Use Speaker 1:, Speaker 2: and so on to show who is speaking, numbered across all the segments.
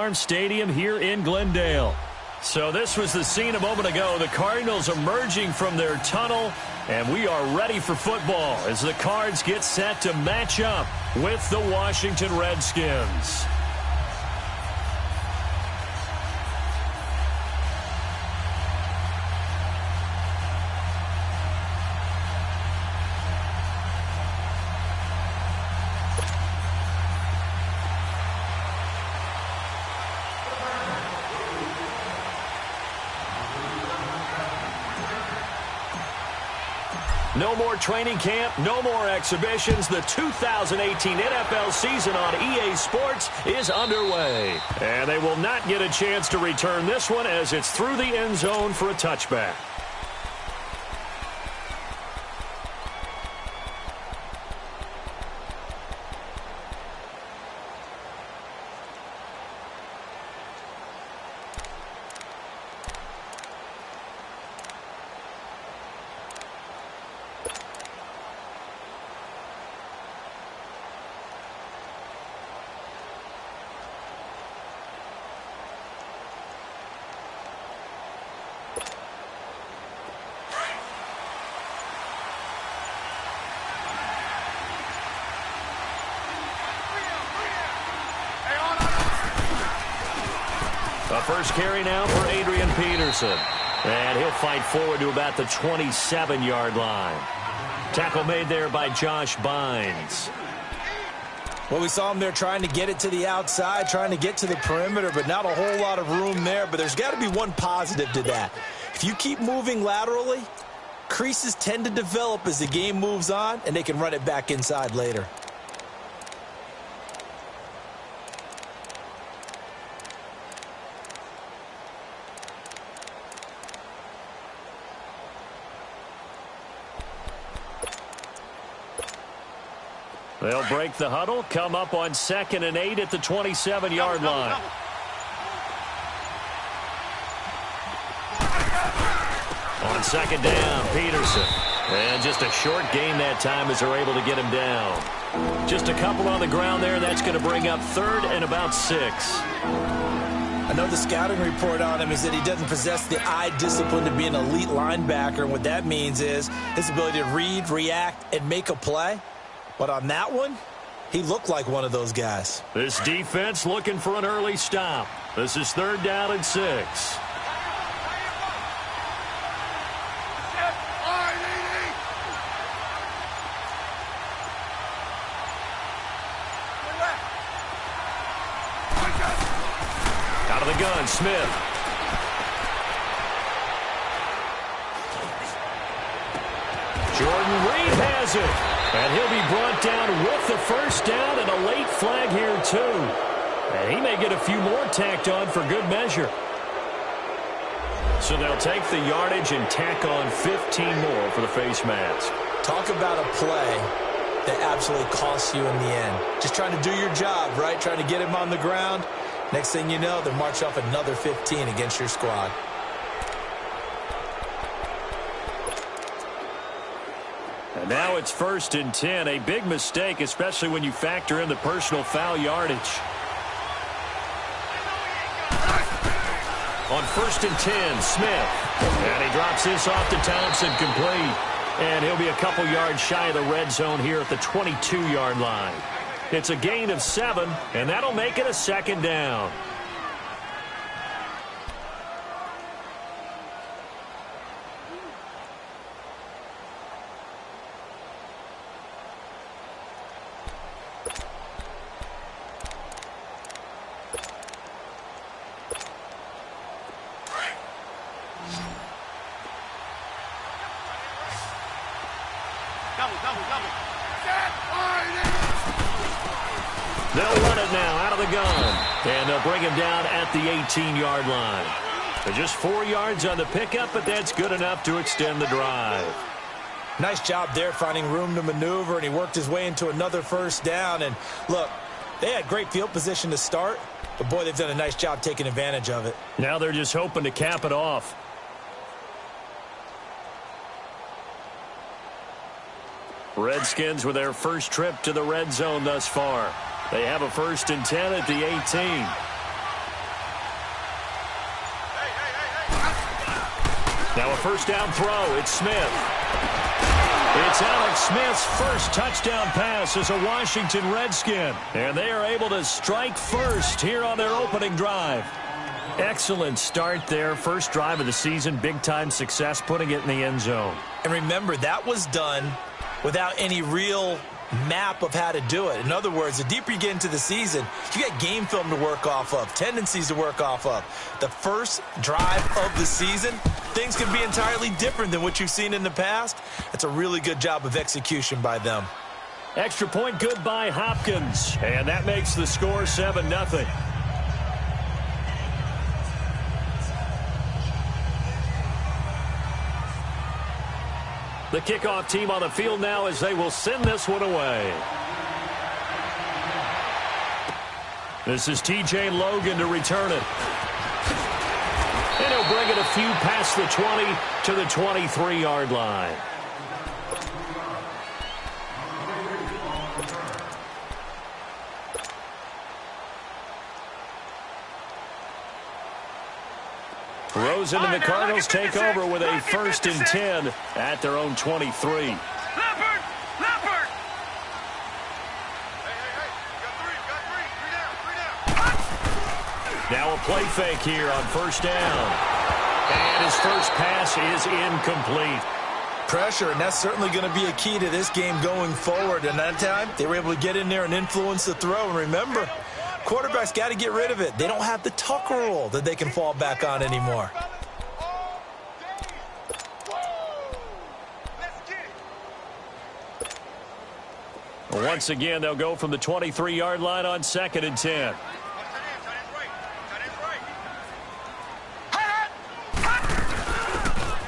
Speaker 1: Farm Stadium here in Glendale. So this was the scene a moment ago. The Cardinals emerging from their tunnel, and we are ready for football as the Cards get set to match up with the Washington Redskins. No more training camp, no more exhibitions. The 2018 NFL season on EA Sports is underway. And they will not get a chance to return this one as it's through the end zone for a touchback. A first carry now for Adrian Peterson. And he'll fight forward to about the 27-yard line. Tackle made there by Josh Bynes.
Speaker 2: Well, we saw him there trying to get it to the outside, trying to get to the perimeter, but not a whole lot of room there. But there's got to be one positive to that. If you keep moving laterally, creases tend to develop as the game moves on, and they can run it back inside later.
Speaker 1: They'll break the huddle, come up on 2nd and 8 at the 27-yard line. On 2nd down, Peterson. And just a short gain that time as they're able to get him down. Just a couple on the ground there. That's going to bring up 3rd and about 6.
Speaker 2: I know the scouting report on him is that he doesn't possess the eye discipline to be an elite linebacker. And what that means is his ability to read, react, and make a play. But on that one, he looked like one of those guys.
Speaker 1: This defense looking for an early stop. This is 3rd down and 6. Out of the gun, Smith. Jordan Reed has it. And he'll be brought down with the first down and a late flag here, too. And he may get a few more tacked on for good measure. So they'll take the yardage and tack on 15 more for the face mask.
Speaker 2: Talk about a play that absolutely costs you in the end. Just trying to do your job, right? Trying to get him on the ground. Next thing you know, they'll march off another 15 against your squad.
Speaker 1: And now it's 1st and 10. A big mistake, especially when you factor in the personal foul yardage. On 1st and 10, Smith. And he drops this off to Thompson, complete. And he'll be a couple yards shy of the red zone here at the 22-yard line. It's a gain of 7, and that'll make it a 2nd down. They'll run it now out of the gun. And they'll bring him down at the 18-yard line. So just 4 yards on the pickup, but that's good enough to extend the drive.
Speaker 2: Nice job there finding room to maneuver, and he worked his way into another first down. And look, they had great field position to start, but boy, they've done a nice job taking advantage of it.
Speaker 1: Now they're just hoping to cap it off. Redskins with their first trip to the red zone thus far. They have a 1st and 10 at the 18. Now a first down throw. It's Smith. It's Alex Smith's first touchdown pass as a Washington Redskin. And they are able to strike first here on their opening drive. Excellent start there. First drive of the season. Big-time success putting it in the end zone.
Speaker 2: And remember, that was done without any real map of how to do it. In other words, the deeper you get into the season, you got game film to work off of, tendencies to work off of. The first drive of the season, things can be entirely different than what you've seen in the past. It's a really good job of execution by them.
Speaker 1: Extra point good by Hopkins. And that makes the score 7-0. The kickoff team on the field now as they will send this one away. This is T.J. Logan to return it. And he'll bring it a few past the 20 to the 23-yard line. Rosen and the Cardinals take over with a 1st and 10 at their own 23. Now a play fake here on 1st down. And his first pass is incomplete.
Speaker 2: Pressure, and that's certainly going to be a key to this game going forward. And that time, they were able to get in there and influence the throw. And remember, quarterbacks got to get rid of it. They don't have the Tucker rule that they can fall back on anymore.
Speaker 1: Once again, they'll go from the 23-yard line on 2nd and 10.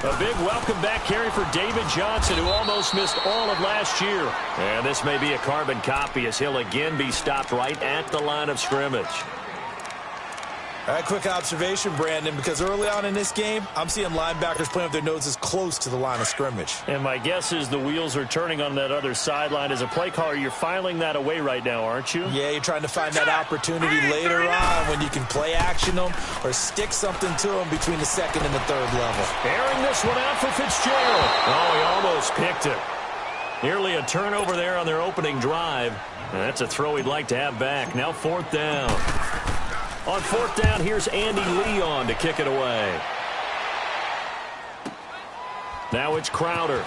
Speaker 1: A big welcome back carry for David Johnson, who almost missed all of last year. And this may be a carbon copy as he'll again be stopped right at the line of scrimmage.
Speaker 2: All right, quick observation, Brandon, because early on in this game, I'm seeing linebackers playing with their noses close to the line of scrimmage.
Speaker 1: And my guess is the wheels are turning on that other sideline. As a play caller, you're filing that away right now, aren't you?
Speaker 2: Yeah, you're trying to find that opportunity later on when you can play action them or stick something to them between the 2nd and the 3rd level.
Speaker 1: Airing this one out for Fitzgerald. Oh, he almost picked it. Nearly a turnover there on their opening drive. And that's a throw he'd like to have back. Now 4th down. On 4th down, here's Andy Leon to kick it away. Now it's Crowder. And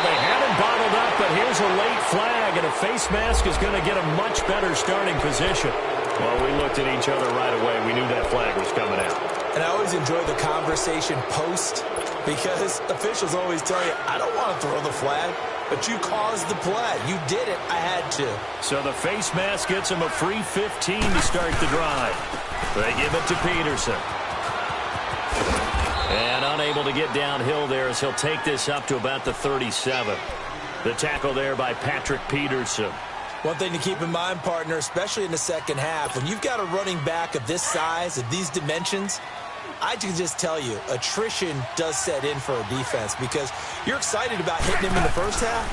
Speaker 1: they had him bottled up, but here's a late flag, and a face mask is going to get a much better starting position. Well, we looked at each other right away. We knew that flag was coming out.
Speaker 2: And I always enjoy the conversation post because officials always tell you, I don't want to throw the flag. But you caused the play. You did it. I had to.
Speaker 1: So the face mask gets him a free 15 to start the drive. They give it to Peterson. And unable to get downhill there as he'll take this up to about the 37. The tackle there by Patrick Peterson.
Speaker 2: One thing to keep in mind, partner, especially in the second half, when you've got a running back of this size, of these dimensions, I can just tell you, attrition does set in for a defense because you're excited about hitting him in the first half.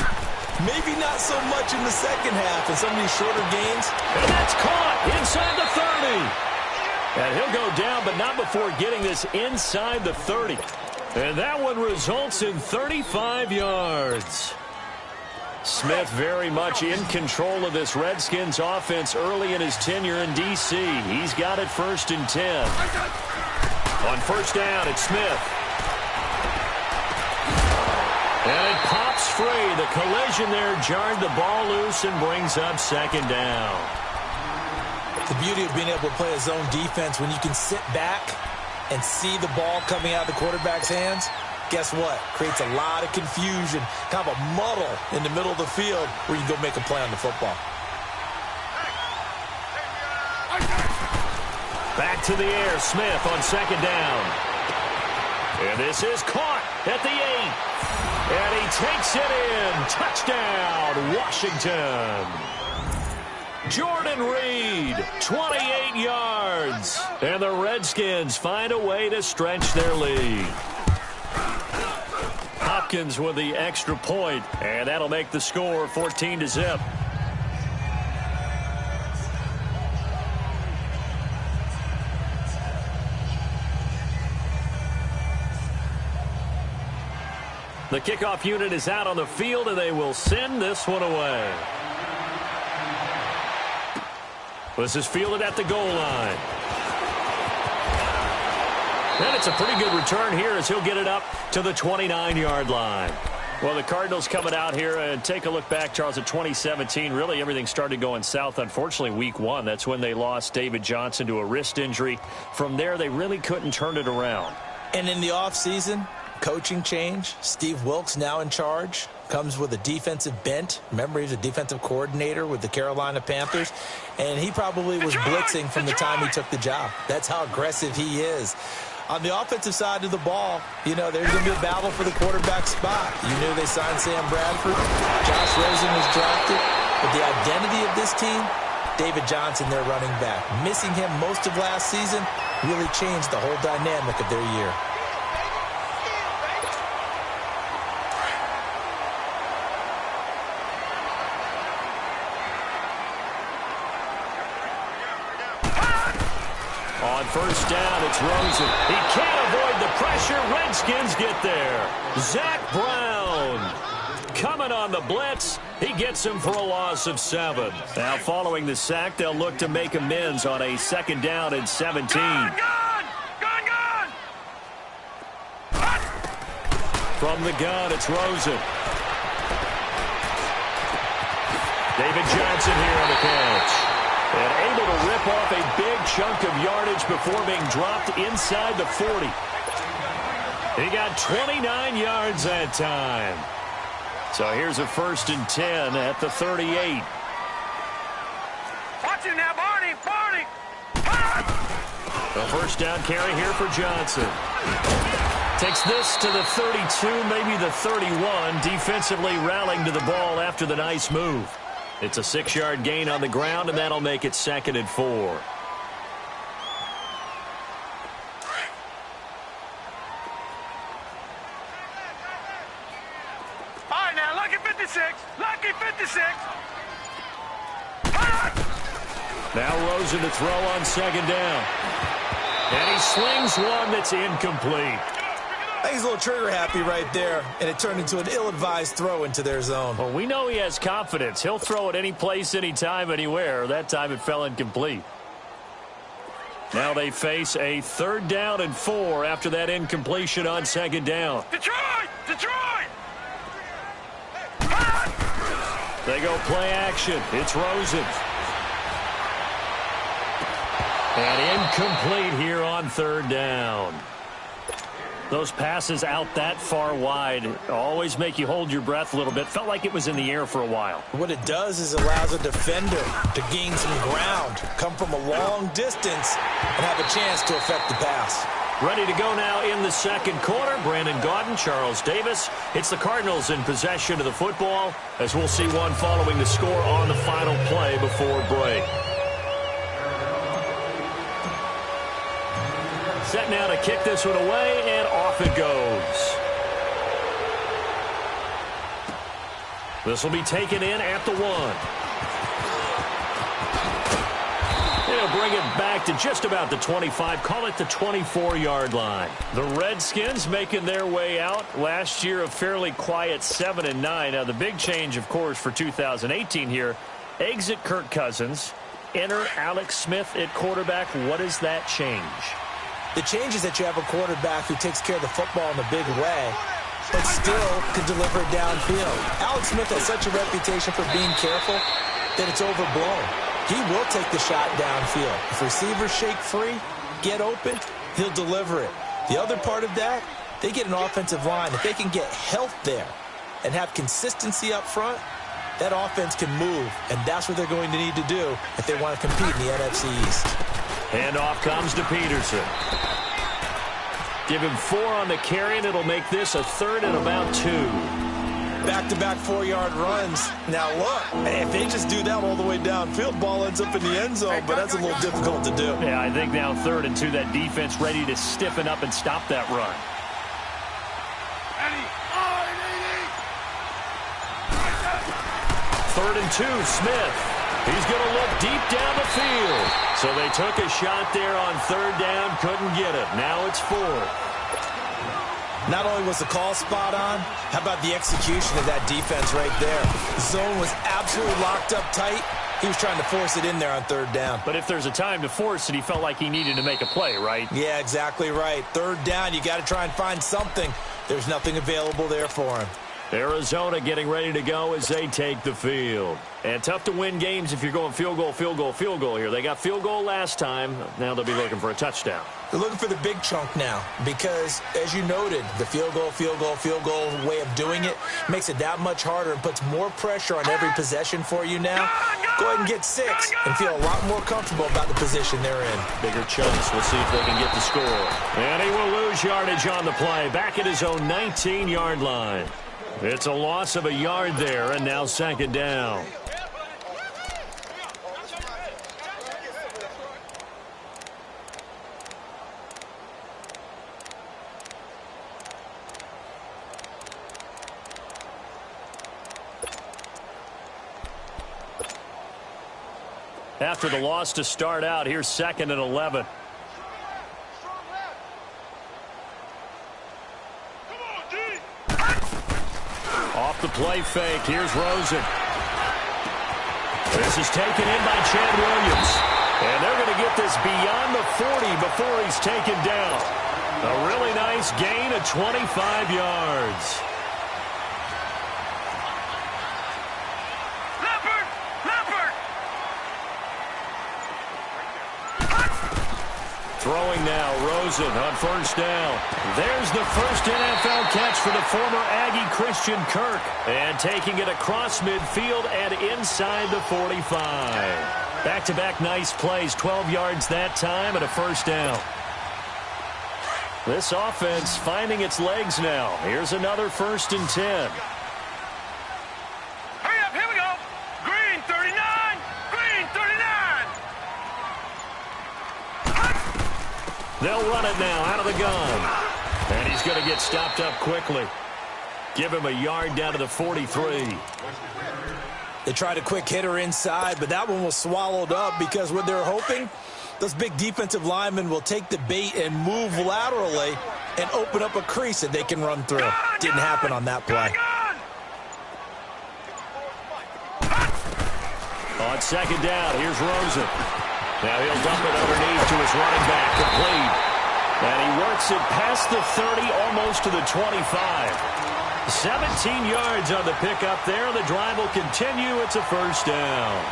Speaker 2: Maybe not so much in the second half in some of these shorter games.
Speaker 1: And that's caught inside the 30. And he'll go down, but not before getting this inside the 30. And that one results in 35 yards. Smith very much in control of this Redskins offense early in his tenure in D.C. He's got it 1st and 10. On 1st down, it's Smith. And it pops free. The collision there jarred the ball loose and brings up 2nd down.
Speaker 2: The beauty of being able to play a zone defense when you can sit back and see the ball coming out of the quarterback's hands, guess what? Creates a lot of confusion, kind of a muddle in the middle of the field where you can go make a play on the football.
Speaker 1: Back to the air, Smith on 2nd down. And this is caught at the 8. And he takes it in. Touchdown, Washington. Jordan Reed, 28 yards. And the Redskins find a way to stretch their lead. Hopkins with the extra point, and that'll make the score 14-0. The kickoff unit is out on the field, and they will send this one away. This is fielded at the goal line. And it's a pretty good return here as he'll get it up to the 29-yard line. Well, the Cardinals coming out here, and take a look back, Charles, at 2017. Really, everything started going south, unfortunately, week 1. That's when they lost David Johnson to a wrist injury. From there, they really couldn't turn it around.
Speaker 2: And in the offseason, coaching change. Steve Wilks now in charge. Comes with a defensive bent. Remember, he's a defensive coordinator with the Carolina Panthers. And he probably was blitzing from the time he took the job. That's how aggressive he is. On the offensive side of the ball, you know, there's going to be a battle for the quarterback spot. You knew they signed Sam Bradford. Josh Rosen was drafted. But the identity of this team, David Johnson, their running back. Missing him most of last season really changed the whole dynamic of their year.
Speaker 1: On first down, it's Rosen. He can't avoid the pressure. Redskins get there. Zach Brown coming on the blitz. He gets him for a loss of 7. Now, following the sack, they'll look to make amends on a 2nd down and 17.
Speaker 3: Gone!
Speaker 1: From the gun, it's Rosen. David Johnson here on the catch. And able to rip off a big chunk of yardage before being dropped inside the 40. He got 29 yards that time. So here's a 1st and 10 at the 38.
Speaker 3: Watch him now, Barney!
Speaker 1: A 1st down carry here for Johnson. Takes this to the 32, maybe the 31, defensively rallying to the ball after the nice move. It's a 6-yard gain on the ground, and that'll make it 2nd and 4.
Speaker 3: All right, now, lucky 56. Lucky 56.
Speaker 1: Now Rosen to throw on 2nd down. And he slings one that's incomplete.
Speaker 2: I think he's a little trigger happy right there, and it turned into an ill-advised throw into their zone.
Speaker 1: Well, we know he has confidence. He'll throw it any place, anytime, anywhere. That time it fell incomplete. Now they face a 3rd down and 4 after that incompletion on 2nd down.
Speaker 3: Detroit!
Speaker 1: They go play action. It's Rosen. And incomplete here on 3rd down. Those passes out that far wide always make you hold your breath a little bit. Felt like it was in the air for a while.
Speaker 2: What it does is allows a defender to gain some ground, come from a long distance, and have a chance to affect the pass.
Speaker 1: Ready to go now in the 2nd quarter. Brandon Gaudin, Charles Davis. It's the Cardinals in possession of the football, as we'll see one following the score on the final play before break. Set now to kick this one away, and off it goes. This will be taken in at the 1. They'll bring it back to just about the 25, call it the 24-yard line. The Redskins making their way out. Last year, a fairly quiet 7-9. Now, the big change, of course, for 2018 here, exit Kirk Cousins, enter Alex Smith at quarterback. What does that change?
Speaker 2: The change is that you have a quarterback who takes care of the football in a big way, but still can deliver it downfield. Alex Smith has such a reputation for being careful that it's overblown. He will take the shot downfield. If receivers shake free, get open, he'll deliver it. The other part of that, they get an offensive line. If they can get health there and have consistency up front, that offense can move, and that's what they're going to need to do if they want to compete in the NFC East.
Speaker 1: Handoff comes to Peterson. Give him 4 on the carry, and it'll make this a 3rd and about 2.
Speaker 2: Back-to-back 4-yard runs. Now, look, if they just do that all the way downfield, ball ends up in the end zone, but that's a little difficult to do.
Speaker 1: Yeah, I think now 3rd and 2, that defense ready to stiffen up and stop that run. 3rd and 2, Smith. He's going to look deep down the field. So they took a shot there on 3rd down, couldn't get it. Now it's 4th.
Speaker 2: Not only was the call spot on, how about the execution of that defense right there? The zone was absolutely locked up tight. He was trying to force it in there on third down.
Speaker 1: But if there's a time to force it, he felt like he needed to make a play, right?
Speaker 2: Yeah, exactly right. Third down, you got to try and find something. There's nothing available there for him.
Speaker 1: Arizona getting ready to go as they take the field. And tough to win games if you're going field goal, field goal, field goal here. They got field goal last time. Now they'll be looking for a touchdown.
Speaker 2: They're looking for the big chunk now because, as you noted, the field goal way of doing it makes it that much harder and puts more pressure on every possession for you now. Go ahead and get 6 and feel a lot more comfortable about the position they're in.
Speaker 1: Bigger chunks. We'll see if they can get the score. And he will lose yardage on the play. Back at his own 19-yard line. It's a loss of a yard there, and now second down. After the loss to start out, here's 2nd and 11. Off the play fake, here's Rosen. This is taken in by Chad Williams. And they're going to get this beyond the 40 before he's taken down. A really nice gain of 25 yards. Throwing now, Rosen on first down. There's the first NFL catch for the former Aggie Christian Kirk. And taking it across midfield and inside the 45. Back-to-back nice plays, 12 yards that time and a first down. This offense finding its legs now. Here's another 1st and 10.
Speaker 3: Hurry up, here we go. Green 39, green 39.
Speaker 1: They'll run it now out of the gun. And he's going to get stopped up quickly. Give him a yard down to the 43.
Speaker 2: They tried a quick hitter inside, but that one was swallowed up because what they're hoping, those big defensive linemen will take the bait and move laterally and open up a crease that they can run through. Didn't happen on that play.
Speaker 1: On second down, here's Rosen. Now he'll dump it underneath to his running back, complete. And he works it past the 30, almost to the 25. 17 yards on the pickup there. The drive will continue. It's a first down.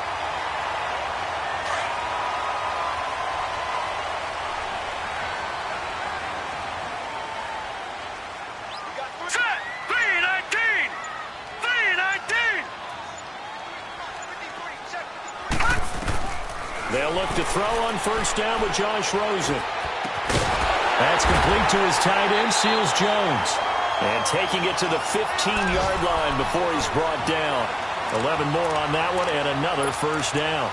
Speaker 3: Set, 319, 319.
Speaker 1: They'll look to throw on first down with Josh Rosen. That's complete to his tight end, Seals Jones. And taking it to the 15-yard line before he's brought down. 11 more on that one and another first down.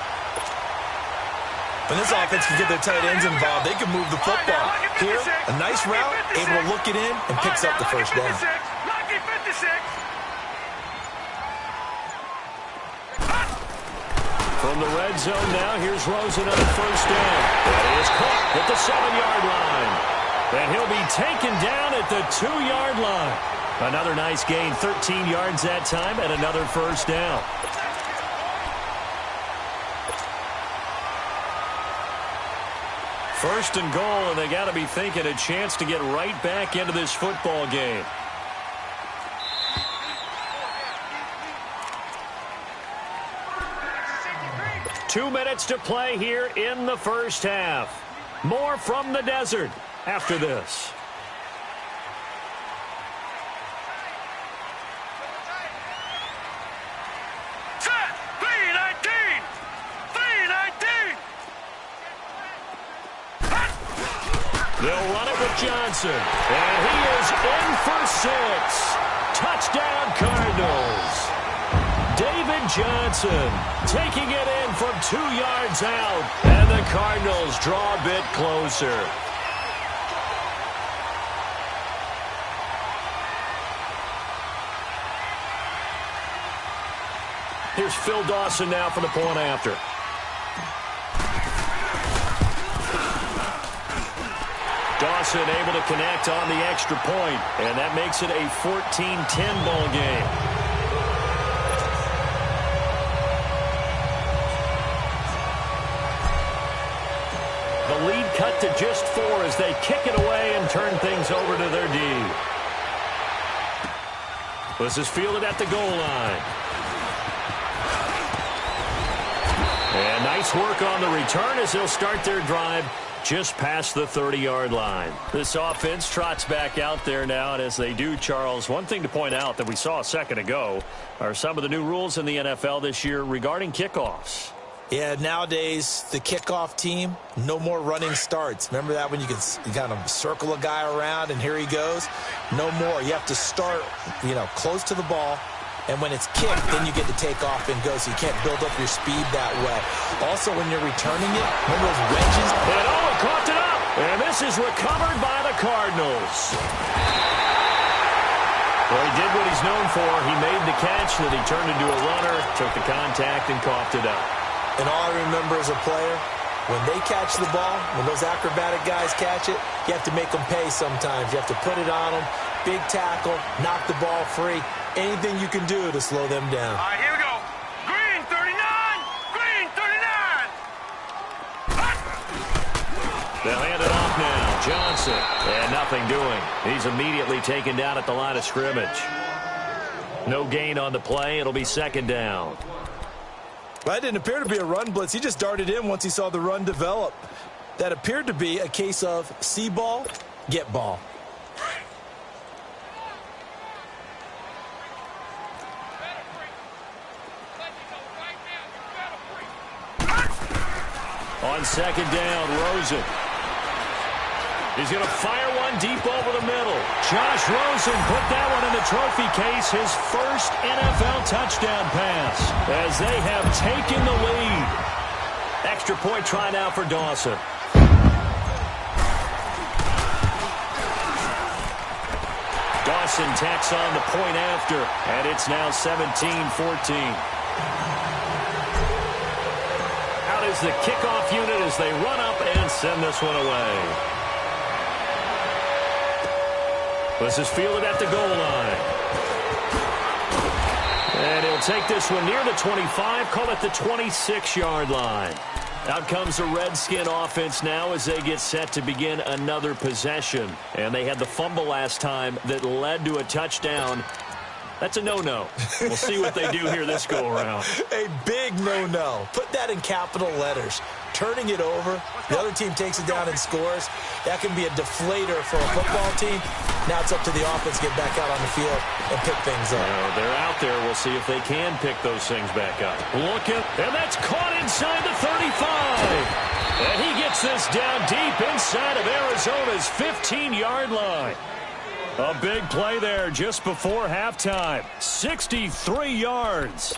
Speaker 2: When this offense can get their tight ends involved, they can move the football. Here, a nice route, able to look it in and picks up the first down.
Speaker 3: Lucky 56.
Speaker 1: From the red zone now, here's Rosen on the first down. That is caught at the 7-yard line. And he'll be taken down at the 2-yard line. Another nice gain, 13 yards that time, and another first down. First and goal, and they got to be thinking a chance to get right back into this football game. Two minutes to play here in the first half. More from the desert after this.
Speaker 3: Set, 319, 319.
Speaker 1: They'll run it with Johnson. And he is in for 6. Touchdown, Cardinals. David Johnson taking it in from 2 yards out. And the Cardinals draw a bit closer. Here's Phil Dawson now for the point after. Dawson able to connect on the extra point, and that makes it a 14-10 ball game. The lead cut to just 4 as they kick it away and turn things over to their D. This is fielded at the goal line. And nice work on the return as they'll start their drive just past the 30-yard line. This offense trots back out there now, and as they do, Charles, one thing to point out that we saw a second ago are some of the new rules in the NFL this year regarding kickoffs.
Speaker 2: Yeah, nowadays, the kickoff team, no more running starts. Remember that when you can kind of circle a guy around and here he goes? No more. You have to start, close to the ball. And when it's kicked, then you get to take off and go, so you can't build up your speed that way. Also, when you're returning it, remember those wedges?
Speaker 1: And coughed it up. And this is recovered by the Cardinals. Well, he did what he's known for. He made the catch, then he turned into a runner, took the contact, and coughed it up.
Speaker 2: And all I remember as a player, when they catch the ball, when those acrobatic guys catch it, you have to make them pay sometimes. You have to put it on them, big tackle, knock the ball free. Anything you can do to slow them down.
Speaker 3: All right, here we go. Green 39. Green 39.
Speaker 1: They'll hand it off now. Johnson. And nothing doing. He's immediately taken down at the line of scrimmage. No gain on the play. It'll be second down.
Speaker 2: Well, that didn't appear to be a run blitz. He just darted in once he saw the run develop. That appeared to be a case of see ball, get ball.
Speaker 1: On second down, Rosen. He's going to fire one deep over the middle. Josh Rosen put that one in the trophy case, his first NFL touchdown pass, as they have taken the lead. Extra point try now for Dawson. Dawson tacks on the point after, and it's now 17-14. Out is the kickoff unit as they run up and send this one away. This is fielded at the goal line. And he'll take this one near the 25, call it the 26-yard line. Out comes the Redskin offense now as they get set to begin another possession. And they had the fumble last time that led to a touchdown. That's a no-no. We'll see what they do here this go-around.
Speaker 2: A big no-no. Put that in capital letters. Turning it over, the other team takes it down and scores. That can be a deflator for a football team. Now it's up to the offense to get back out on the field and pick things up.
Speaker 1: They're out there. We'll see if they can pick those things back up. And that's caught inside the 35. And he gets this down deep inside of Arizona's 15-yard line. A big play there just before halftime. 63 yards.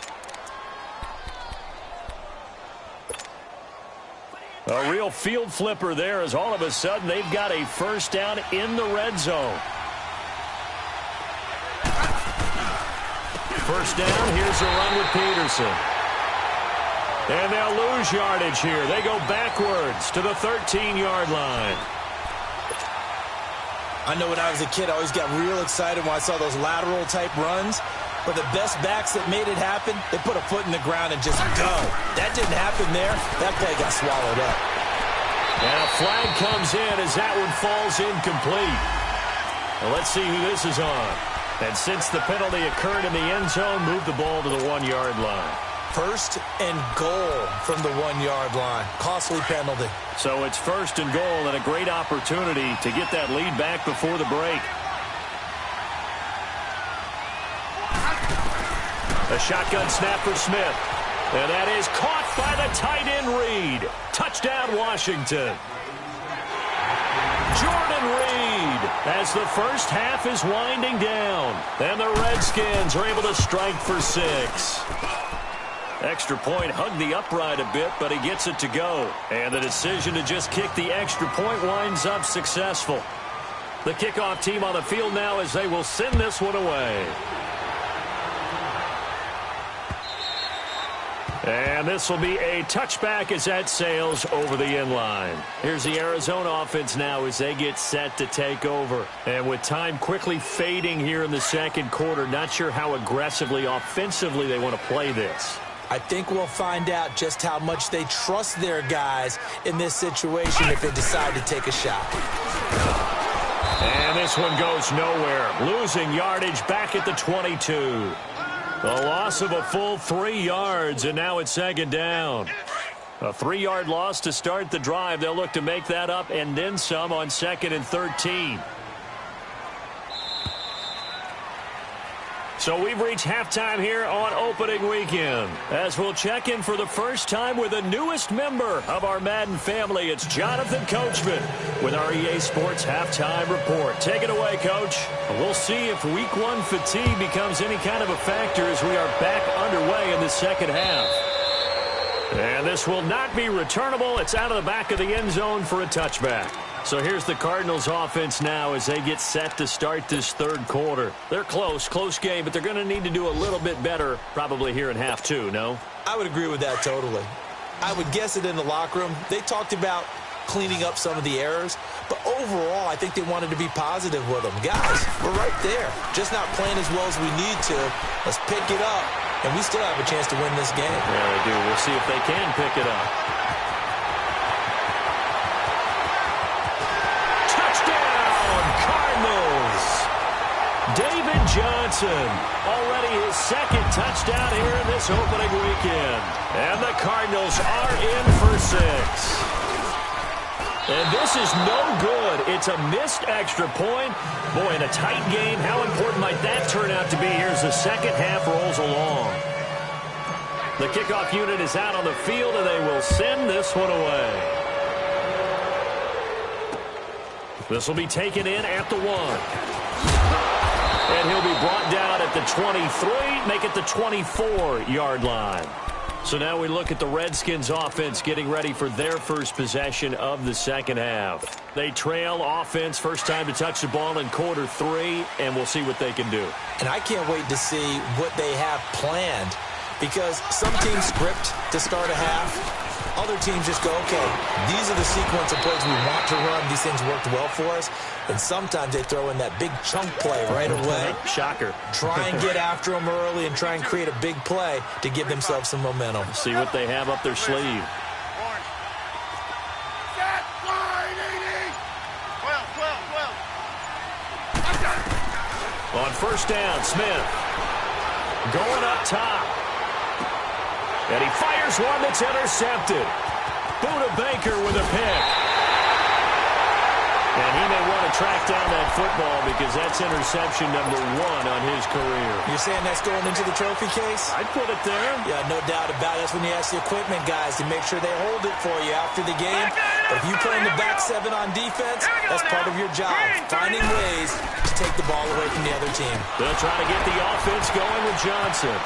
Speaker 1: A real field flipper there as all of a sudden they've got a first down in the red zone. First down, here's a run with Peterson. And they'll lose yardage here. They go backwards to the 13-yard line.
Speaker 2: I know when I was a kid, I always got real excited when I saw those lateral-type runs. But the best backs that made it happen, they put a foot in the ground and just go. That didn't happen there. That play got swallowed up.
Speaker 1: And a flag comes in as that one falls incomplete. Well, let's see who this is on. And since the penalty occurred in the end zone, move the ball to the 1-yard line.
Speaker 2: First and goal from the 1-yard line. Costly penalty.
Speaker 1: So it's first and goal and a great opportunity to get that lead back before the break. A shotgun snap for Smith. And that is caught by the tight end Reed. Touchdown, Washington. Jordan Reed as the first half is winding down. And the Redskins are able to strike for 6. Extra point hugged the upright a bit, but he gets it to go. And the decision to just kick the extra point winds up successful. The kickoff team on the field now as they will send this one away. And this will be a touchback as that sails over the inline. Here's the Arizona offense now as they get set to take over. And with time quickly fading here in the second quarter, not sure how aggressively, offensively they want to play this.
Speaker 2: I think we'll find out just how much they trust their guys in this situation if they decide to take a shot.
Speaker 1: And this one goes nowhere. Losing yardage back at the 22. A loss of a full 3 yards, and now it's second down. A 3-yard loss to start the drive. They'll look to make that up and then some on 2nd and 13. So we've reached halftime here on opening weekend. As we'll check in for the first time with the newest member of our Madden family, it's Jonathan Coachman with our EA Sports Halftime Report. Take it away, Coach. We'll see if Week 1 fatigue becomes any kind of a factor as we are back underway in the second half. And this will not be returnable. It's out of the back of the end zone for a touchback. So here's the Cardinals offense now as they get set to start this third quarter. They're close game, but they're going to need to do a little bit better probably here in half 2, no?
Speaker 2: I would agree with that totally. I would guess it in the locker room. They talked about cleaning up some of the errors, but overall I think they wanted to be positive with them. Guys, we're right there. Just not playing as well as we need to. Let's pick it up, and we still have a chance to win this game.
Speaker 1: Yeah, they do. We'll see if they can pick it up. David Johnson, already his second touchdown here in this opening weekend. And the Cardinals are in for 6. And this is no good. It's a missed extra point. Boy, in a tight game, how important might that turn out to be here as the second half rolls along. The kickoff unit is out on the field, and they will send this one away. This will be taken in at the 1. And he'll be brought down at the 23, make it the 24-yard line. So now we look at the Redskins offense getting ready for their first possession of the second half. They trail offense, first time to touch the ball in quarter 3, and we'll see what they can do.
Speaker 2: And I can't wait to see what they have planned, because some teams script to start a half. Other teams just go, okay, these are the sequence of plays we want to run. These things worked well for us. And sometimes they throw in that big chunk play right away.
Speaker 1: Shocker.
Speaker 2: Try and get after them early and try and create a big play to give themselves some momentum.
Speaker 1: See what they have up their sleeve. On first down, Smith. Going up top. And he fires one that's intercepted. Buda Baker with a pick. And he may want to track down that football because that's interception number 1 on his career.
Speaker 2: You're saying that's going into the trophy case?
Speaker 1: I'd put it there.
Speaker 2: Yeah, no doubt about it. That's when you ask the equipment guys to make sure they hold it for you after the game. But if you play in the back 7 on defense, that's part of your job, finding ways to take the ball away from the other team.
Speaker 1: They'll try to get the offense going with Johnson.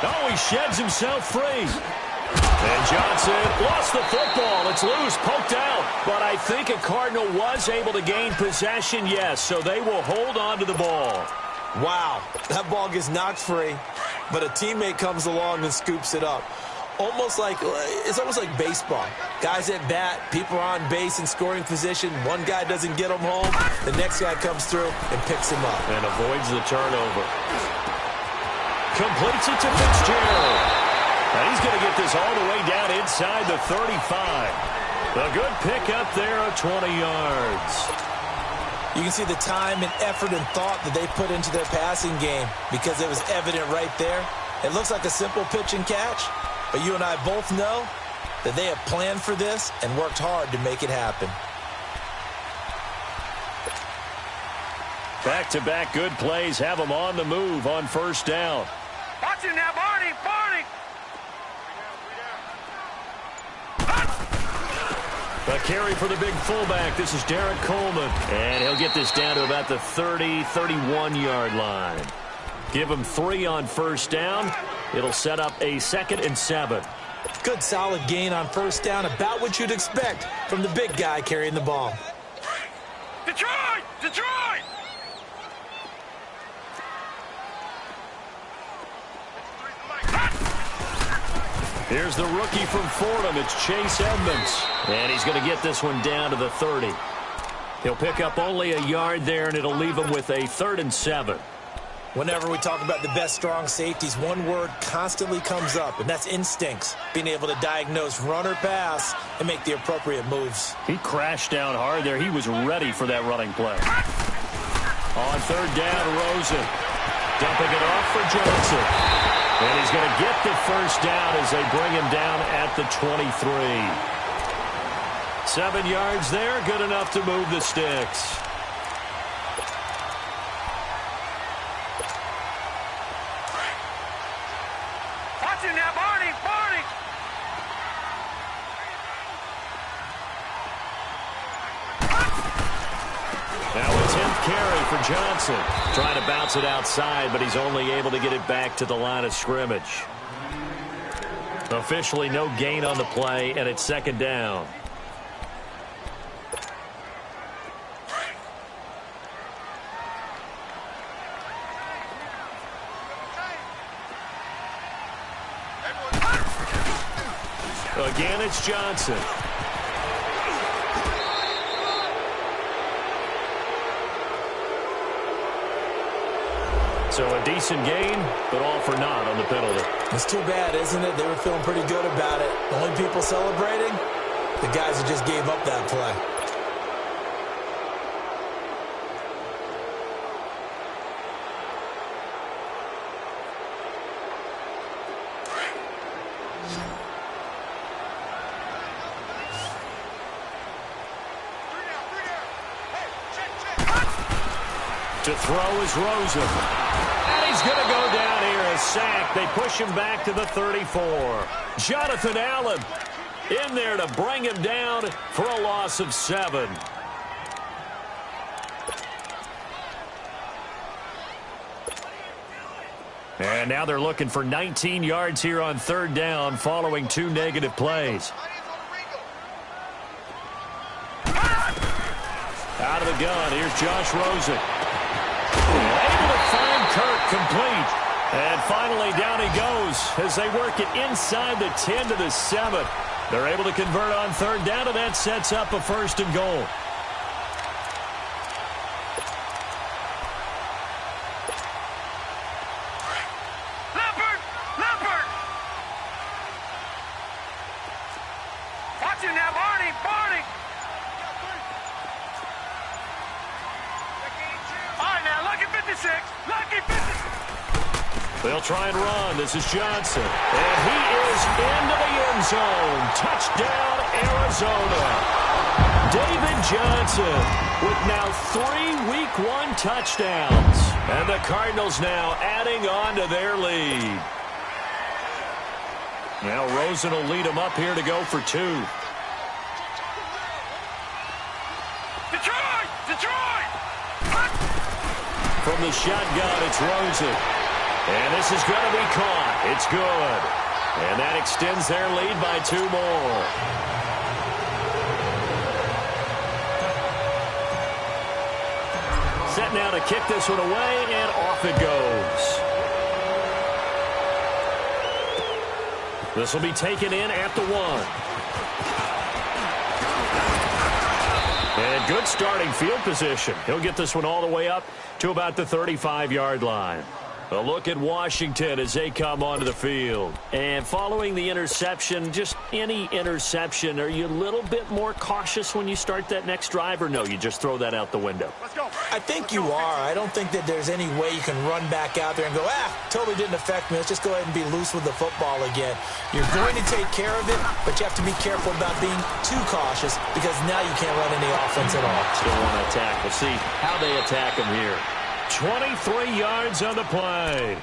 Speaker 1: Oh, he sheds himself free. And Johnson lost the football. It's loose, poked out. But I think a Cardinal was able to gain possession, yes, so they will hold on to the ball.
Speaker 2: Wow, that ball gets knocked free, but a teammate comes along and scoops it up. It's almost like baseball. Guys at bat, people are on base in scoring position. One guy doesn't get him home. The next guy comes through and picks him up.
Speaker 1: And avoids the turnover. Completes it to Fitzgerald. And he's going to get this all the way down inside the 35. A good pick up there of 20 yards.
Speaker 2: You can see the time and effort and thought that they put into their passing game because it was evident right there. It looks like a simple pitch and catch, but you and I both know that they have planned for this and worked hard to make it happen.
Speaker 1: Back-to-back good plays have them on the move on first down.
Speaker 3: Watch him now, Barney! Barney!
Speaker 1: A carry for the big fullback. This is Derek Coleman. And he'll get this down to about the 30, 31-yard line. Give him 3 on first down. It'll set up a 2nd and 7.
Speaker 2: Good solid gain on first down. About what you'd expect from the big guy carrying the ball.
Speaker 3: Detroit! Detroit!
Speaker 1: Here's the rookie from Fordham. It's Chase Edmonds. And he's going to get this one down to the 30. He'll pick up only a yard there, and it'll leave him with a 3rd and 7.
Speaker 2: Whenever we talk about the best strong safeties, one word constantly comes up, and that's instincts. Being able to diagnose run or pass and make the appropriate moves.
Speaker 1: He crashed down hard there. He was ready for that running play. On 3rd down, Rosen. Dumping it off for Johnson. And he's going to get the 1st down as they bring him down at the 23. 7 yards there, good enough to move the sticks. Now a 10th carry for Johnson. Trying to bounce it outside, but he's only able to get it back to the line of scrimmage. Officially no gain on the play, and it's 2nd down. Again, it's Johnson. So a decent gain, but all for naught on the penalty.
Speaker 2: It's too bad, isn't it? They were feeling pretty good about it. The only people celebrating, the guys who just gave up that play.
Speaker 1: To throw is Rosen. And he's going to go down here, a sack. They push him back to the 34. Jonathan Allen in there to bring him down for a loss of 7. And now they're looking for 19 yards here on 3rd down following 2 negative plays. Out of the gun, here's Josh Rosen. Able to find Kirk complete. And finally down he goes as they work it inside the 10 to the 7. They're able to convert on 3rd down, and that sets up a 1st and goal.
Speaker 3: Leopard! Watch him now, Barney! All right, now, lucky 56.
Speaker 1: They'll try and run. This is Johnson. And he is into the end zone. Touchdown, Arizona. David Johnson with now 3 Week 1 touchdowns. And the Cardinals now adding on to their lead. Now Rosen will lead him up here to go for 2.
Speaker 3: Detroit!
Speaker 1: From the shotgun, it's Rosen. And this is going to be caught. It's good. And that extends their lead by 2 more. Set now to kick this one away, and off it goes. This will be taken in at the 1. And good starting field position. He'll get this one all the way up to about the 35-yard line. A look at Washington as they come onto the field. And following the interception, just any interception, are you a little bit more cautious when you start that next drive, or no, you just throw that out the window?
Speaker 3: Let's go.
Speaker 2: I think you are. I don't think that there's any way you can run back out there and go, totally didn't affect me. Let's just go ahead and be loose with the football again. You're going to take care of it, but you have to be careful about being too cautious because now you can't run any offense at all.
Speaker 1: Still want to attack. We'll see how they attack him here. 23 yards on the play.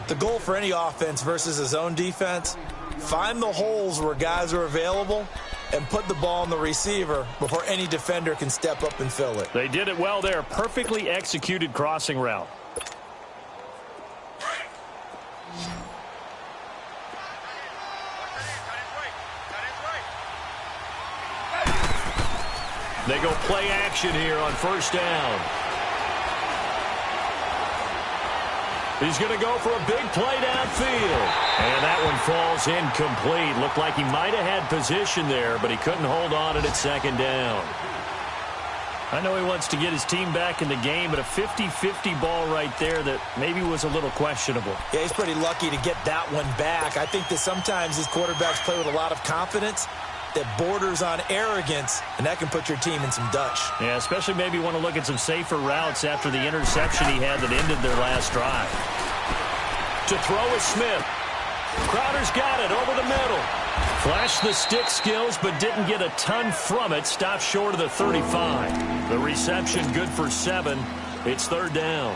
Speaker 2: The goal for any offense versus his own defense, find the holes where guys are available and put the ball on the receiver before any defender can step up and fill it.
Speaker 1: They did it well there. Perfectly executed crossing route. They go play action here on 1st down. He's going to go for a big play downfield. And that one falls incomplete. Looked like he might have had position there, but he couldn't hold on it at second down. I know he wants to get his team back in the game, but a 50-50 ball right there that maybe was a little questionable.
Speaker 2: Yeah, he's pretty lucky to get that one back. I think that sometimes these quarterbacks play with a lot of confidence that borders on arrogance, and that can put your team in some Dutch.
Speaker 1: Yeah, especially maybe want to look at some safer routes after the interception he had that ended their last drive. To throw is Smith. Crowder's got it over the middle. Flashed the stick skills, but didn't get a ton from it. Stopped short of the 35. The reception good for 7. It's third down.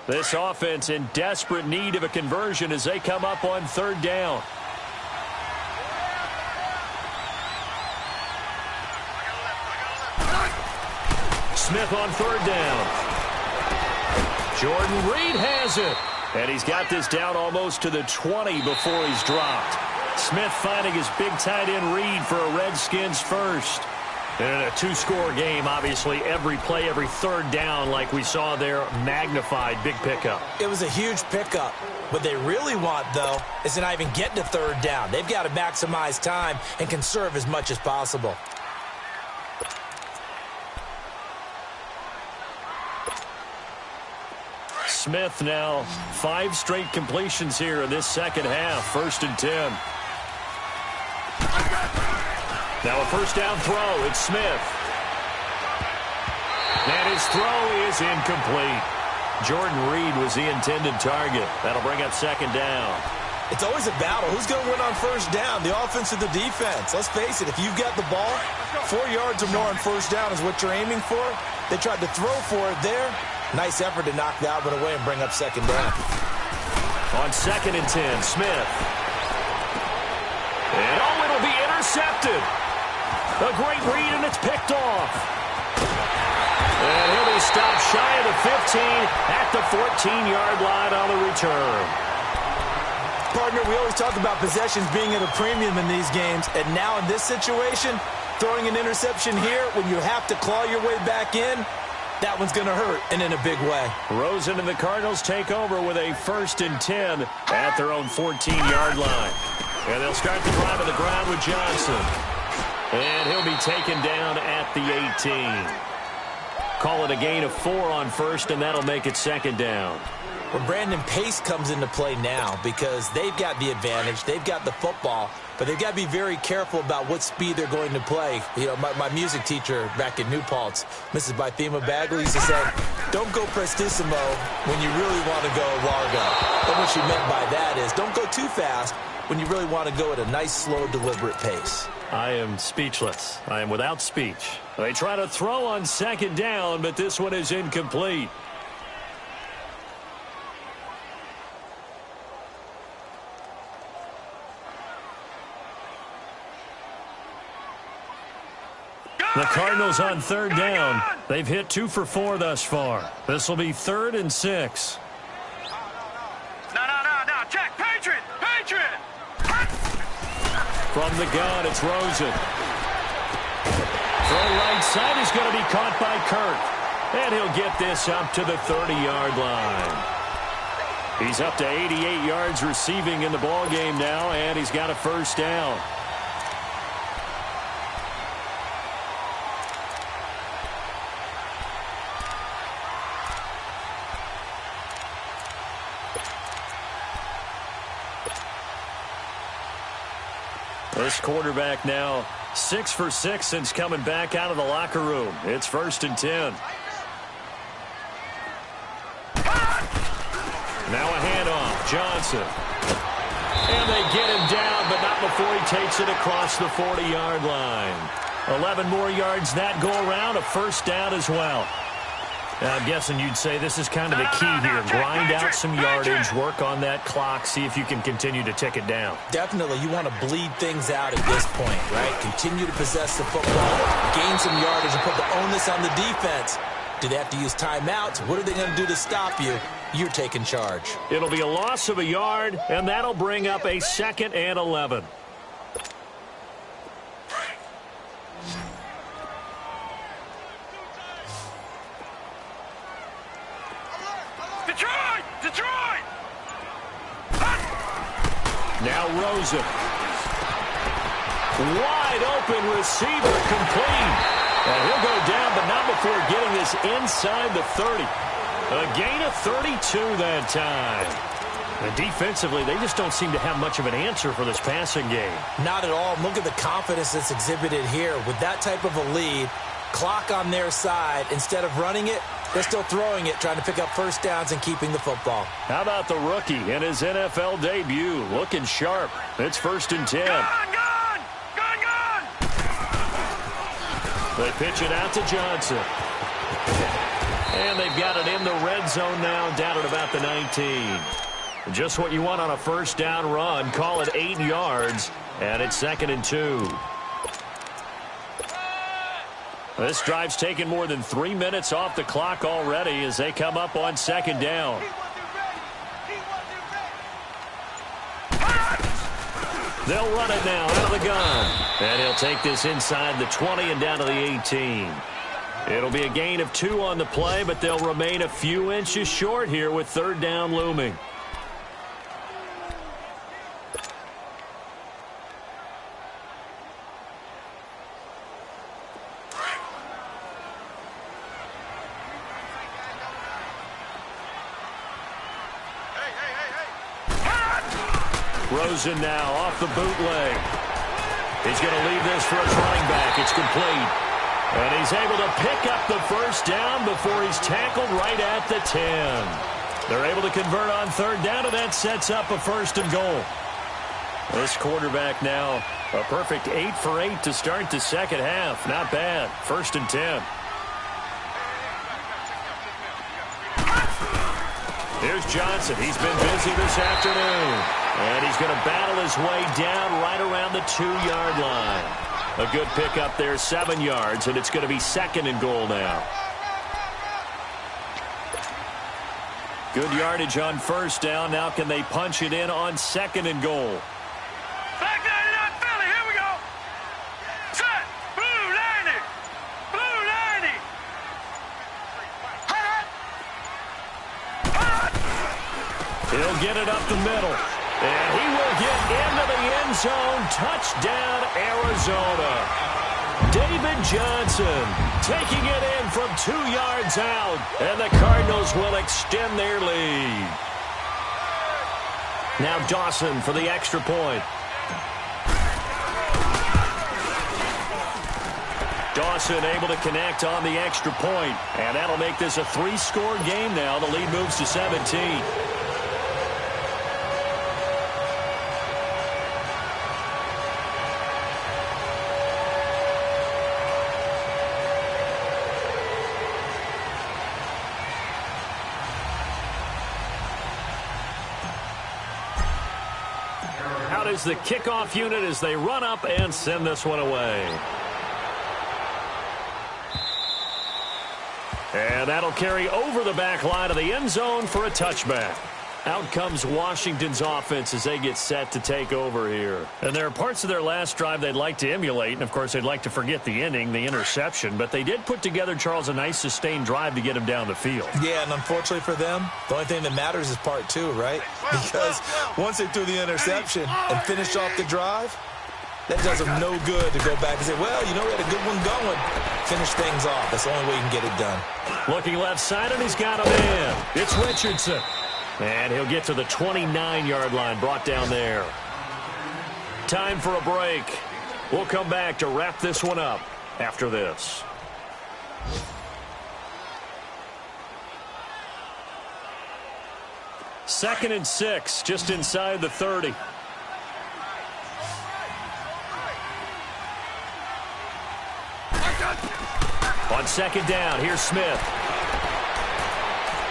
Speaker 1: This offense in desperate need of a conversion as they come up on third down. Smith on third down. Jordan Reed has it. And he's got this down almost to the 20 before he's dropped. Smith finding his big tight end Reed for a Redskins first. And in a two-score game, obviously, every play, every third down, like we saw there, magnified. Big pickup.
Speaker 2: It was a huge pickup. What they really want, though, is to not even get to third down. They've got to maximize time and conserve as much as possible.
Speaker 1: Smith now 5 straight completions here in this second half. 1st and 10. Now a first down throw. It's Smith. And his throw is incomplete. Jordan Reed was the intended target. That'll bring up second down.
Speaker 2: It's always a battle. Who's going to win on first down, the offense or the defense? Let's face it, if you've got the ball, 4 yards or more on first down is what you're aiming for. They tried to throw for it there. Nice effort to knock that one away and bring up second down.
Speaker 1: On 2nd and 10, Smith. And it'll be intercepted. A great read, and it's picked off. And he'll be stopped shy of the 15 at the 14-yard line on the return.
Speaker 2: Partner, we always talk about possessions being at a premium in these games, and now in this situation, throwing an interception here when you have to claw your way back in, that one's going to hurt, and in a big way.
Speaker 1: Rosen and the Cardinals take over with a 1st and 10 at their own 14-yard line. And they'll start the drive on the ground with Johnson. And he'll be taken down at the 18. Call it a gain of 4 on first, and that'll make it second down.
Speaker 2: Well, Brandon, pace comes into play now because they've got the advantage. They've got the football, but they've got to be very careful about what speed they're going to play. You know, my music teacher back in New Paltz, Mrs. Bythema Bagley, used to say, don't go prestissimo when you really want to go largo. And what she meant by that is don't go too fast when you really want to go at a nice, slow, deliberate pace.
Speaker 1: I am speechless. I am without speech. They try to throw on second down, but this one is incomplete. The Cardinals on third down. They've hit 2 for 4 thus far. This will be 3rd and 6.
Speaker 3: No. Check. Patriot.
Speaker 1: From the gun, it's Rosen. Throw right side is going to be caught by Kirk. And he'll get this up to the 30-yard line. He's up to 88 yards receiving in the ballgame now, and he's got a first down. This quarterback now 6 for 6 since coming back out of the locker room. It's 1st and 10. Now a handoff. Johnson. And they get him down, but not before he takes it across the 40-yard line. 11 more yards that go around. A first down as well. I'm guessing you'd say this is kind of the key here. Grind out some yardage, work on that clock, see if you can continue to tick it down.
Speaker 2: Definitely. You want to bleed things out at this point, right? Continue to possess the football, gain some yardage, and put the onus on the defense. Do they have to use timeouts? What are they going to do to stop you? You're taking charge.
Speaker 1: It'll be a loss of a yard, and that'll bring up a 2nd and 11.
Speaker 3: Detroit! Detroit!
Speaker 1: Now Rosen. Wide open receiver, complete. And he'll go down, but not before getting this inside the 30. A gain of 32 that time. And defensively, they just don't seem to have much of an answer for this passing game.
Speaker 2: Not at all. Look at the confidence that's exhibited here. With that type of a lead, clock on their side, instead of running it, they're still throwing it, trying to pick up first downs and keeping the football.
Speaker 1: How about the rookie in his NFL debut? Looking sharp. It's 1st and 10.
Speaker 3: Gone!
Speaker 1: They pitch it out to Johnson. And they've got it in the red zone now, down at about the 19. Just what you want on a first down run. Call it 8 yards, and it's 2nd and 2. This drive's taken more than 3 minutes off the clock already as they come up on 2nd down. They'll run it now out of the gun. And he'll take this inside the 20 and down to the 18. It'll be a gain of 2 on the play, but they'll remain a few inches short here with 3rd down looming. Rosen now off the bootleg. He's going to leave this for a running back. It's complete. And he's able to pick up the first down before he's tackled right at the 10. They're able to convert on 3rd down, and that sets up a 1st and goal. This quarterback now a perfect 8 for 8 to start the 2nd half. Not bad. 1st and 10. Here's Johnson. He's been busy this afternoon. And he's going to battle his way down right around the 2-yard line. A good pickup there, 7 yards, and it's going to be 2nd and goal now. Good yardage on 1st down. Now can they punch it in on 2nd and goal?
Speaker 3: Back 99 Philly, here we go. Set, blue 90. Blue 90.
Speaker 1: He'll get it up the middle. And he will get into the end zone. Touchdown, Arizona. David Johnson taking it in from 2 yards out. And the Cardinals will extend their lead. Now Dawson for the extra point. Dawson able to connect on the extra point. And that'll make this a 3-score game now. The lead moves to 17. Is the kickoff unit as they run up and send this one away. And that'll carry over the back line of the end zone for a touchback. Out comes Washington's offense as they get set to take over here. And there are parts of their last drive they'd like to emulate, and of course they'd like to forget the ending, the interception, but they did put together, Charles, a nice sustained drive to get him down the field.
Speaker 2: Yeah, and unfortunately for them, the only thing that matters is part 2, right? Because once they threw the interception and finished off the drive, that does them no good to go back and say, well, you know, we had a good one going. Finish things off. That's the only way you can get it done.
Speaker 1: Looking left side, and he's got a man. It's Richardson. And he'll get to the 29-yard line, brought down there. Time for a break. We'll come back to wrap this one up after this. Second and 6, just inside the 30. On 2nd down, here's Smith.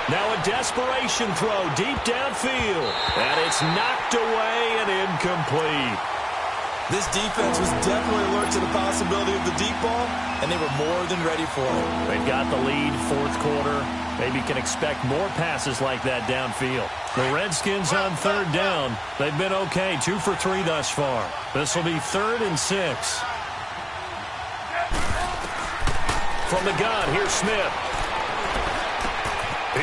Speaker 1: Now a desperation throw deep downfield. And it's knocked away and incomplete.
Speaker 2: This defense was definitely alert to the possibility of the deep ball, and they were more than ready for it.
Speaker 1: They've got the lead, 4th quarter. Maybe can expect more passes like that downfield. The Redskins on 3rd down. They've been okay, 2 for 3 thus far. This will be 3rd and 6. From the gun, here's Smith.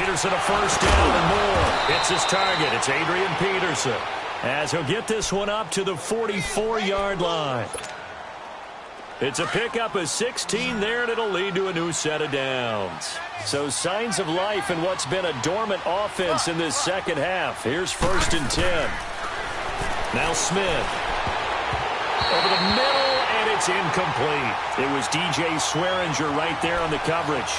Speaker 1: Peterson a first down and more. It's his target. It's Adrian Peterson, as he'll get this one up to the 44-yard line. It's a pickup of 16 there, and it'll lead to a new set of downs. So signs of life in what's been a dormant offense in this second half. Here's 1st and 10. Now Smith. Over the middle, and it's incomplete. It was DJ Swearinger right there on the coverage.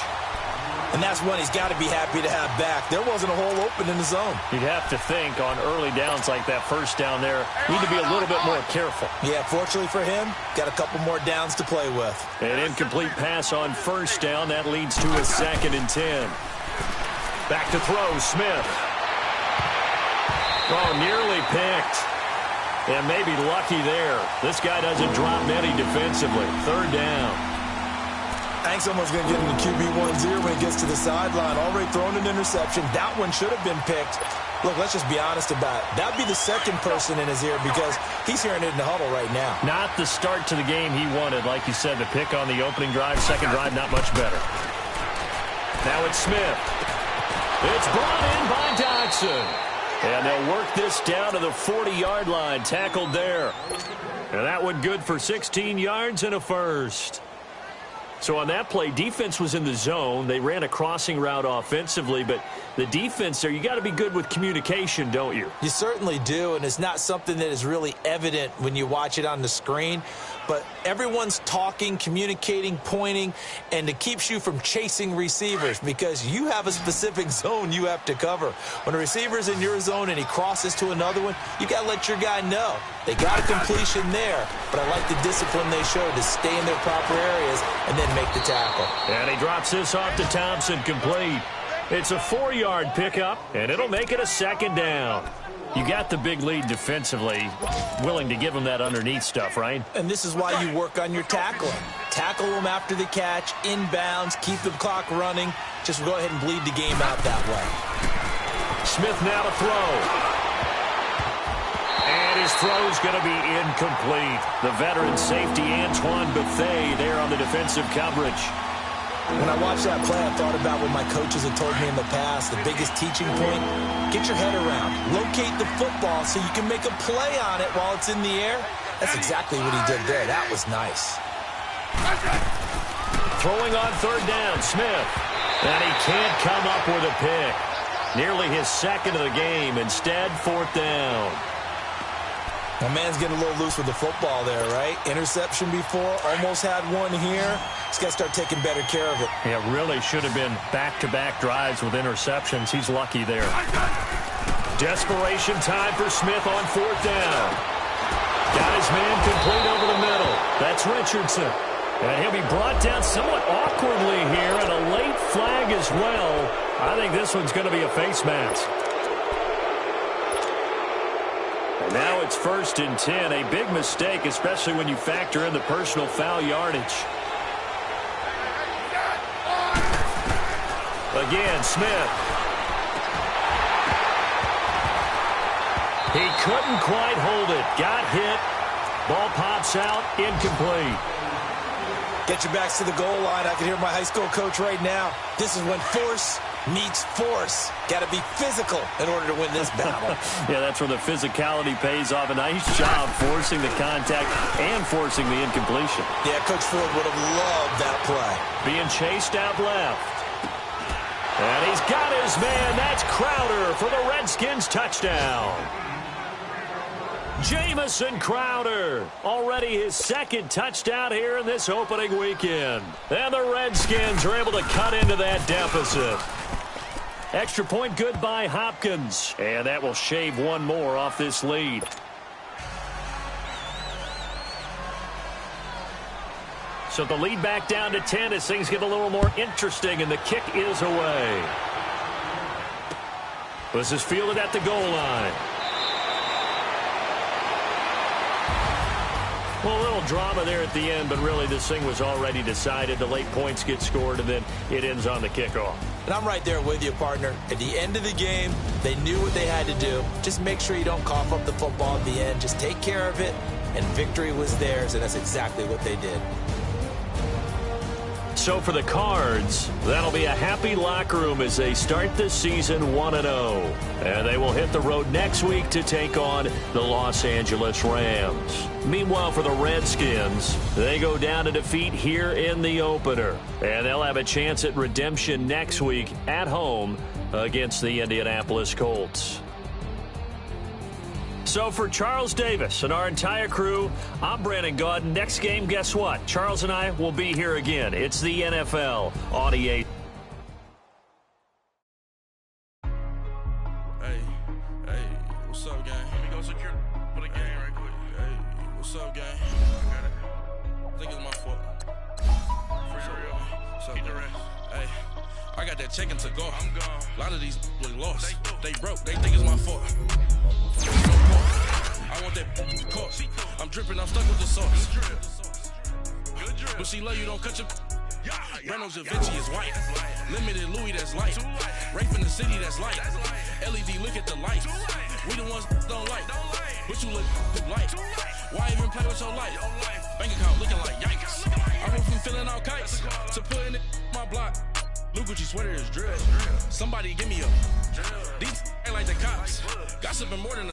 Speaker 2: And that's one he's got to be happy to have back. There wasn't a hole open in the zone.
Speaker 1: You'd have to think on early downs like that first down there, need to be a little bit more careful.
Speaker 2: Yeah, fortunately for him, got a couple more downs to play with.
Speaker 1: An incomplete pass on first down. That leads to a 2nd and 10. Back to throw, Smith. Oh, nearly picked. And maybe lucky there. This guy doesn't drop many defensively. 3rd down.
Speaker 2: I think someone's going to get into QB1-0 when he gets to the sideline. Already thrown an interception. That one should have been picked. Look, let's just be honest about it. That would be the second person in his ear because he's hearing it in the huddle right now.
Speaker 1: Not the start to the game he wanted. Like you said, the pick on the opening drive, second drive, not much better. Now it's Smith. It's brought in by Dodson. And they'll work this down to the 40-yard line. Tackled there. And that one good for 16 yards and a first. So on that play, defense was in the zone. They ran a crossing route offensively, but the defense there, you got to be good with communication, don't you?
Speaker 2: You certainly do, and it's not something that is really evident when you watch it on the screen. But everyone's talking, communicating, pointing, and it keeps you from chasing receivers because you have a specific zone you have to cover. When a receiver's in your zone and he crosses to another one, you got to let your guy know. They got a completion there, but I like the discipline they showed to stay in their proper areas and then make the tackle.
Speaker 1: And he drops this off to Thompson, complete. It's a 4-yard pickup, and it'll make it a 2nd down. You got the big lead defensively, willing to give them that underneath stuff, right?
Speaker 2: And this is why you work on your tackling. Tackle them after the catch, inbounds, keep the clock running. Just go ahead and bleed the game out that way.
Speaker 1: Smith now to throw. And his throw's going to be incomplete. The veteran safety, Antoine Bethea, there on the defensive coverage.
Speaker 2: When I watched that play, I thought about what my coaches had told me in the past. The biggest teaching point, get your head around. Locate the football so you can make a play on it while it's in the air. That's exactly what he did there. That was nice.
Speaker 1: Throwing on 3rd down, Smith. And he can't come up with a pick. Nearly his 2nd of the game. Instead, 4th down.
Speaker 2: My man's getting a little loose with the football there, right? Interception before, almost had one here. He's got to start taking better care of it.
Speaker 1: Yeah, really should have been back-to-back drives with interceptions. He's lucky there. Desperation time for Smith on 4th down. Got his man complete over the middle. That's Richardson. And he'll be brought down somewhat awkwardly here, and a late flag as well. I think this one's going to be a face mask. And now it's 1st and 10. A big mistake, especially when you factor in the personal foul yardage. Again, Smith. He couldn't quite hold it. Got hit. Ball pops out. Incomplete.
Speaker 2: Get your backs to the goal line. I can hear my high school coach right now. This is when force meets force. Got to be physical in order to win this battle.
Speaker 1: Yeah, that's where the physicality pays off. A nice job forcing the contact and forcing the incompletion.
Speaker 2: Yeah, Coach Ford would have loved that play.
Speaker 1: Being chased out left. And he's got his man. That's Crowder for the Redskins touchdown. Jamison Crowder, already his 2nd touchdown here in this opening weekend. And the Redskins are able to cut into that deficit. Extra point good by Hopkins. And that will shave one more off this lead. So the lead back down to 10 as things get a little more interesting, and the kick is away. This is fielded at the goal line. Well, a little drama there at the end, but really this thing was already decided. The late points get scored, and then it ends on the kickoff.
Speaker 2: And I'm right there with you, partner. At the end of the game, they knew what they had to do. Just make sure you don't cough up the football at the end. Just take care of it, and victory was theirs, and that's exactly what they did.
Speaker 1: So for the Cards, that'll be a happy locker room as they start this season 1-0. And they will hit the road next week to take on the Los Angeles Rams. Meanwhile, for the Redskins, they go down to defeat here in the opener. And they'll have a chance at redemption next week at home against the Indianapolis Colts. So for Charles Davis and our entire crew, I'm Brandon Gaudin. Next game, guess what? Charles and I will be here again. It's the NFL on EA.
Speaker 4: Hey, what's up, gang? Let me go secure for the game right quick. Hey, what's up, gang? I got it. I think it's my fault. For real. Keep the rest. Hey, I got that check-in to go. I'm gone. A lot of these look lost. They broke. They think it's my fault. I want that course. I'm dripping, I'm stuck with the sauce. Good drip. But she love you, don't cut your. Reynolds Da Vinci is white. Limited Louis, that's light. Rape in the city, that's light. LED, look at the lights. We the ones don't like. But you look light. Why even play with your life? Bank account looking like yikes. I went from filling out kites to putting it in my block. Blue Gucci sweater is drill. Somebody give me a. These ain't like the cops. Gossiping more than